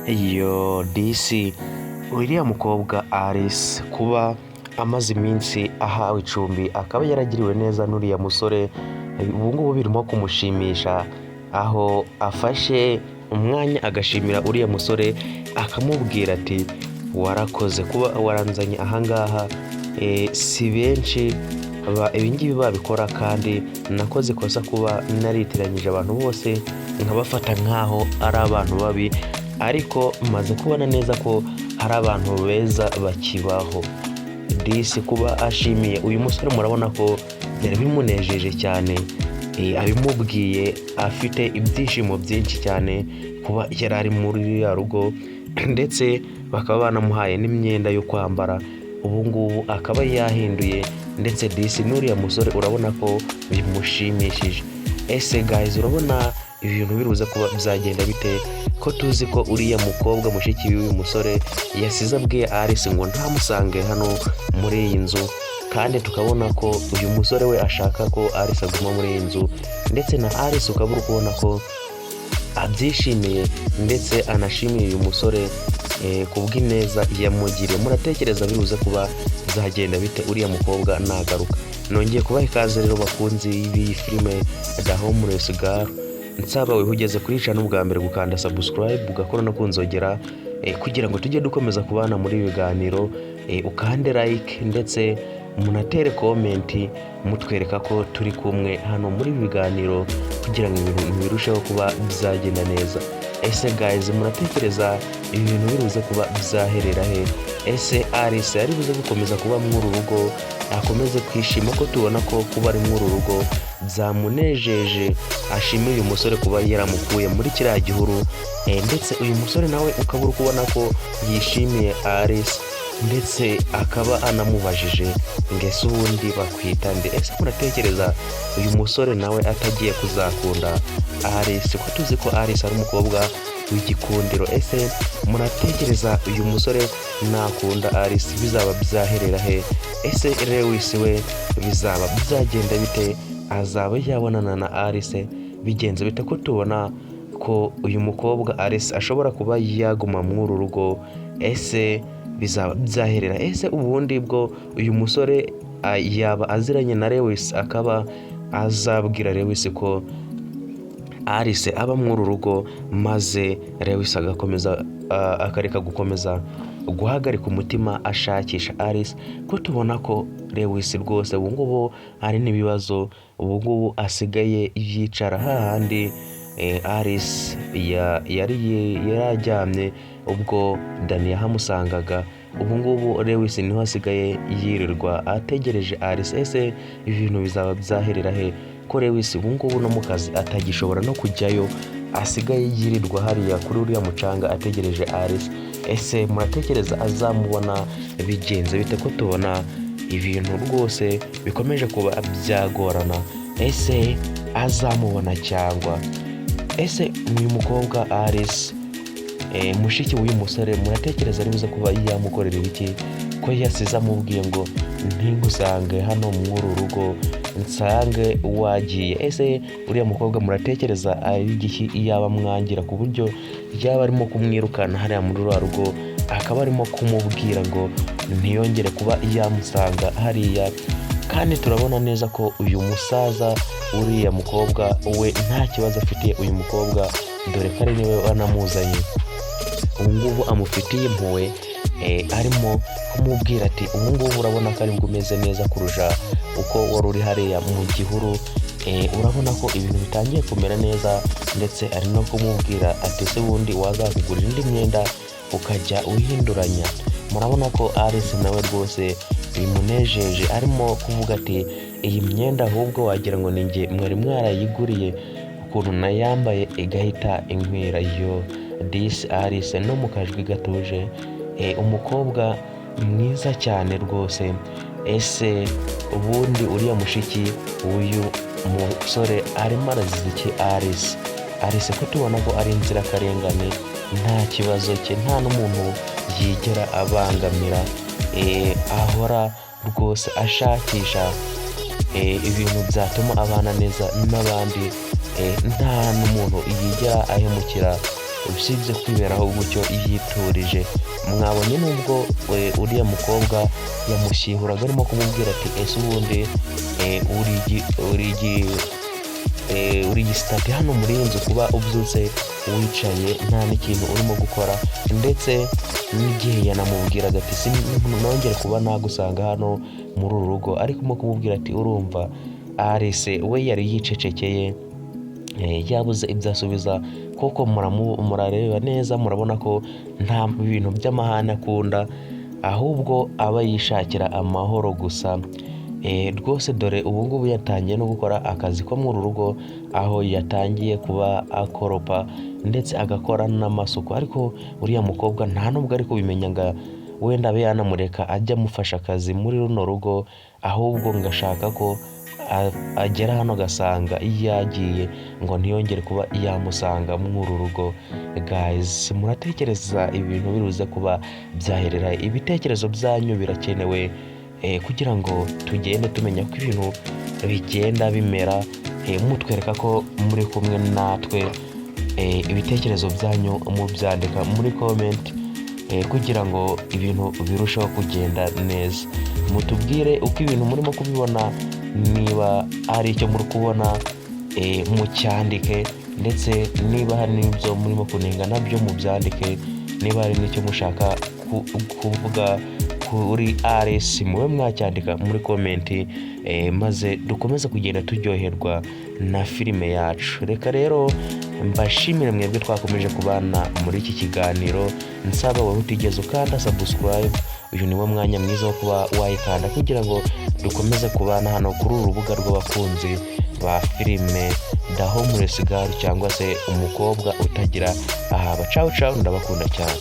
Iyo disi uriya mukobwa Alice kuba amaze iminsi ahawe icumbi akaba yaragiriwe neza n'uriya musore, ubu ngubu birimo kumushimisha, aho afashe umwanya agashimira uriya musore akamubwira ati warakoze kuba waranzanye ahangaha, si benshi ibingibi babikora kandi nakoze ikosa kuba naritiranyije abantu bose nkabafata nk'aho ari abantu babi, ariko maze kubona neza ko hari abantu beza bakibaho. Disi kuba ashimiye uyu musore murabona ko byari bimunejeje cyane, abimubwiye afite ibyishimo byinshi cyane kuba yari ari muri ya rugo ndetse bakaba banamuhaye n'imyenda yo kwambara, ubu ngubu akaba yahinduye ndetse disi n'uriya musore urabona ko bimushimishije. Ese guys, urabona ibintu biruza kuba bizagenda bite, ko tuzi ko uriya mukobwa mushiki w'uyu musore yasize abwiye Alice ngo ntamusange hano muri iyi nzu, kandi tukabona ko uyu musore we ashaka ko Alice aguma muri iyi nzu, ndetse na Alice ukaba uri kubona ko abyishimiye ndetse anashimiye uyu musore kubw'ineza yamugiriye. Muratekereza biruza kuba bizagenda bite uriya mukobwa nagaruka? Nongeye kubaha ikaze rero bakunzi b'iyi filime The Homeless Girl, nsaba wewe ugeze kuri channel bwa mbere gukanda subscribe ugakora no kunzogera kugira ngo tujye dukomeza kubana muri biganiro, ukande like ndetse munatere comment mutwereka ko turi kumwe hano muri biganiro kugira ngo ibintu birusheho kuba bizagenda neza. Ese guys, muratekereza ibintu biruze kuba bizaherera he? Ese Alice ari buze gukomeza kuba mw'uru rugo, akomeze kwishima ko tubona ko kuba ari mw'uru rugo byamunejeje, ashimiye uyu musore kuba yaramukuye muri kiriya gihuru, ndetse uyu musore nawe ukaba uri kubona ko yishimiye Alice ndetse akaba anamubajije ngese ubundi bakwita nde? Ese muratekereza uyu musore nawe atagiye kuzakunda Alice, ko tuzi ko Alice ari umukobwa w'igikundiro? Ese muratekereza uyu musore nakunda Alice bizaba byaherera he? Ese Lewis we bizaba byagenda bite? Azaba yabonana na Alice bigenze bite, ko tubona ko uyu mukobwa Alice ashobora kuba yaguma mw'uru rugo? Ese bizaba byaherera? Ese ubundi bwo uyu musore yaba aziranye na Lewis akaba azabwira Lewis ko Alice aba mw'uru rugo, maze Lewis agakomeza akareka gukomeza guhagarika umutima ashakisha Alice, ko tubona ko Lewis rwose ubu ngubu ari n'ibibazo, ubu ngubu asigaye yicara hahandi Alice yararyamye ubwo Dani yahamusangaga, ubu ngubu Lewis niho asigaye yirirwa ategereje Alice. Ese ibintu bizaba byaherera he, ko Lewis ubu ngubu no mu kazi atagishobora no kujyayo, asigaye yirirwa hariya kuri uriya mucanga ategereje Alice? Ese muratekereza azamubona bigenze bite, ko tubona ibintu rwose bikomeje kuba byagorana? Ese azamubona cyangwa? Ese uyu mukobwa Alice mushiki w'uyu musore muratekereza ari buze kuba yamukorera ibiki, ko yasize amubwiye ngo ntingusange hano mw'uru rugo, nsange wagiye? Ese uriya mukobwa muratekereza ari igiki yaba mwangira ku buryo yaba arimo kumwirukana hariya muri rwa rugo, akaba arimo kumubwira ngo ntiyongere kuba yamusanga hariya? Kandi turabona neza ko uyu musaza uriya mukobwa we nta kibazo afitiye uyu mukobwa, dore ko ari niwe wanamuzanye, ubu ngubu amufitiye impuhwe, arimo kumubwira ati ubu ngubu urabona ko ari bwo umeze neza kurusha uko wari uri hariya mu gihuru, urabona ko ibintu bitangiye kumera neza, ndetse ari no kumubwira ati se ubundi wazakugurira indi myenda ukajya uhinduranya. Murabona ko Alice nawe rwose bimunejeje, arimo kuvuga ati iyi myenda ahubwo wagira ngo ni njye mwari mwarayiguriye, ukuntu nayambaye igahita inkwira. Yo disi Alice no mu kajwi gatuje, umukobwa mwiza cyane rwose. Ese ubundi uriya mushiki w'uyu musore arimo araziza iki Alice? Alice ko tubona ko ari inzirakarengane, nta kibazo cye, nta n'umuntu yigera abangamira, ahora rwose ashakisha ibintu byatuma abana neza n'abandi, nta n'umuntu yigera ahemukira usibye kwiberaho gutyo yiturije. Mwabonye nubwo uriya mukobwa yamushyihuraga arimo kumubwira ati ese ubundi uri gisitati hano muri iyi nzu kuba ubyutse wicaye nta n'ikintu urimo gukora, ndetse n'igihe yanamubwiraga ati sinongere kuba nagusanga hano muri uru rugo, ariko mo kumubwira ati urumva Alice we yari yicecekeye yabuze ibyo asubiza, kuko murareba neza murabona ko nta bintu by'amahane akunda, ahubwo aba yishakira amahoro gusa. Rwose dore ubu ngubu yatangiye no gukora akazi ko muri uru rugo, aho yatangiye kuba akoropa ndetse agakora n'amasuku, ariko uriya mukobwa nta nubwo ari kubimenya ngo wenda abe yanamureka ajya amufasha akazi muri runo rugo, ahubwo ngashaka ko agera hano agasanga yagiye ngo ntiyongere kuba yamusanga muri uru rugo. Guys, muratekereza ibintu biruze kuba byaherera? Ibitekerezo byanyu birakenewe kugira ngo tugende tumenya ko ibintu bigenda bimera, mutwereka ko muri kumwe natwe. Ibitekerezo byanyu mubyandika muri comment kugira ngo ibintu birusheho kugenda neza. Mutubwire uko ibintu murimo kubibona, niba hari icyo muri kubona mucyandike, ndetse niba hari n'ibyo murimo kunenga nabyo mubyandike, niba hari n'icyo mushaka kuvuga kuri Alice mube mwacyandika muri komenti, maze dukomeze kugenda turyoherwa na filime yacu. Reka rero mbashimire mwebwe twakomeje kubana muri iki kiganiro, nsaba wowe utigeze ukanda subscribe, uyu niwo mwanya mwiza wo kuba wayikanda kugira ngo dukomeze kubana hano kuri uru rubuga rw'abakunzi ba filime The Homeless Girl, cyangwa se umukobwa utagira ahaba. Ciao ciao, ndabakunda cyane.